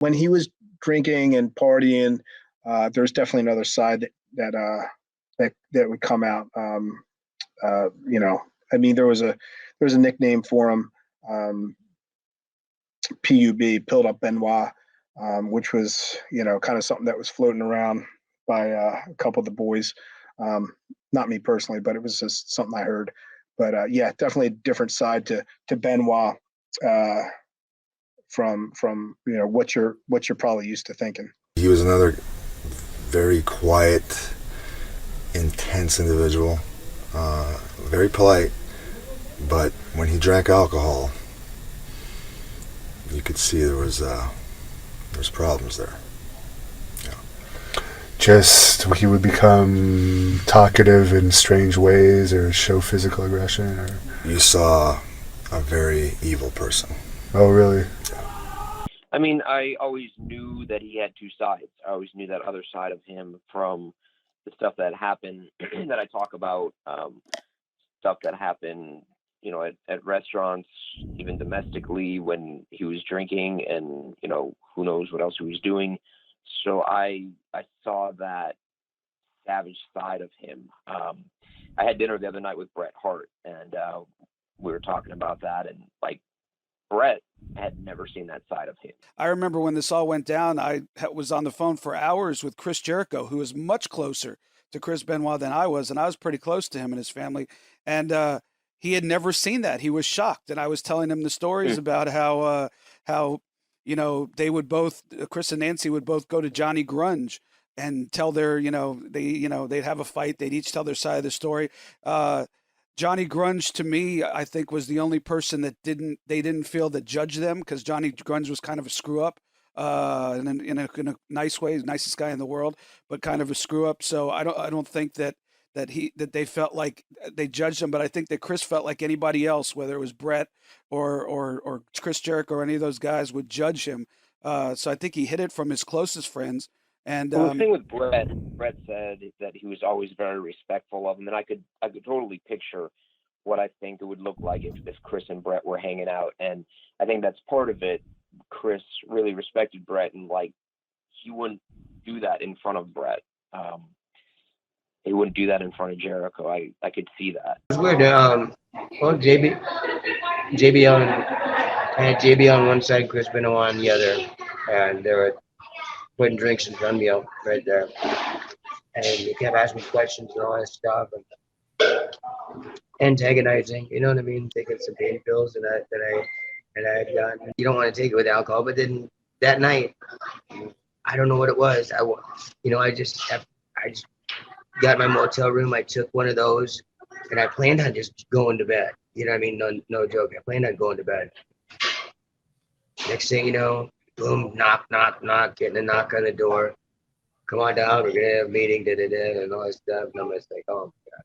when he was drinking and partying, there's definitely another side that would come out. I mean, there was a nickname for him, PUB, Pilled Up Benoit, which was kind of something that was floating around by a couple of the boys. Not me personally, but it was just something I heard. But yeah, definitely a different side to Benoit from what you're probably used to thinking. He was another very quiet, intense individual, very polite, but when he drank alcohol, you could see there was problems there. Yeah. Just he would become talkative in strange ways or show physical aggression, or you saw a very evil person. Oh, really? I mean, I always knew that he had two sides. I always knew that other side of him from the stuff that happened that I talk about, stuff that happened, at restaurants, even domestically when he was drinking, and, who knows what else he was doing. So I saw that savage side of him. I had dinner the other night with Bret Hart, and we were talking about that, and Bret had never seen that side of him. I remember when this all went down, I was on the phone for hours with Chris Jericho, who was much closer to Chris Benoit than I was, and I was pretty close to him and his family. And he had never seen that. He was shocked, and I was telling him the stories about how they would both, Chris and Nancy would both go to Johnny Grunge and tell their, they'd have a fight. They'd each tell their side of the story. Johnny Grunge, to me, I think was the only person that they didn't feel that judged them, because Johnny Grunge was kind of a screw up, in a nice way, nicest guy in the world, but kind of a screw up. So I don't think that they felt like they judged him, but I think that Chris felt like anybody else, whether it was Bret or Chris Jericho or any of those guys, would judge him. So I think he hid it from his closest friends. And the thing with Bret said that he was always very respectful of him, and I could totally picture what I think it would look like if Chris and Bret were hanging out, and I think that's part of it. Chris really respected Bret, and he wouldn't do that in front of Bret. He wouldn't do that in front of Jericho. I could see that. It was weird. Well, I had JB on one side, Chris Benoit on the other, and they were putting drinks in front of me right there. And they kept asking me questions and all that stuff, and antagonizing, you know what I mean? Taking some pain pills that I had gotten. You don't want to take it with alcohol, but then that night, I don't know what it was. I just got my motel room. I took one of those, and I planned on just going to bed. You know what I mean? No joke. I planned on going to bed. Next thing you know, boom, knock, getting a knock on the door. Come on down, we're gonna have a meeting, and all that stuff. And I'm just like, oh my God.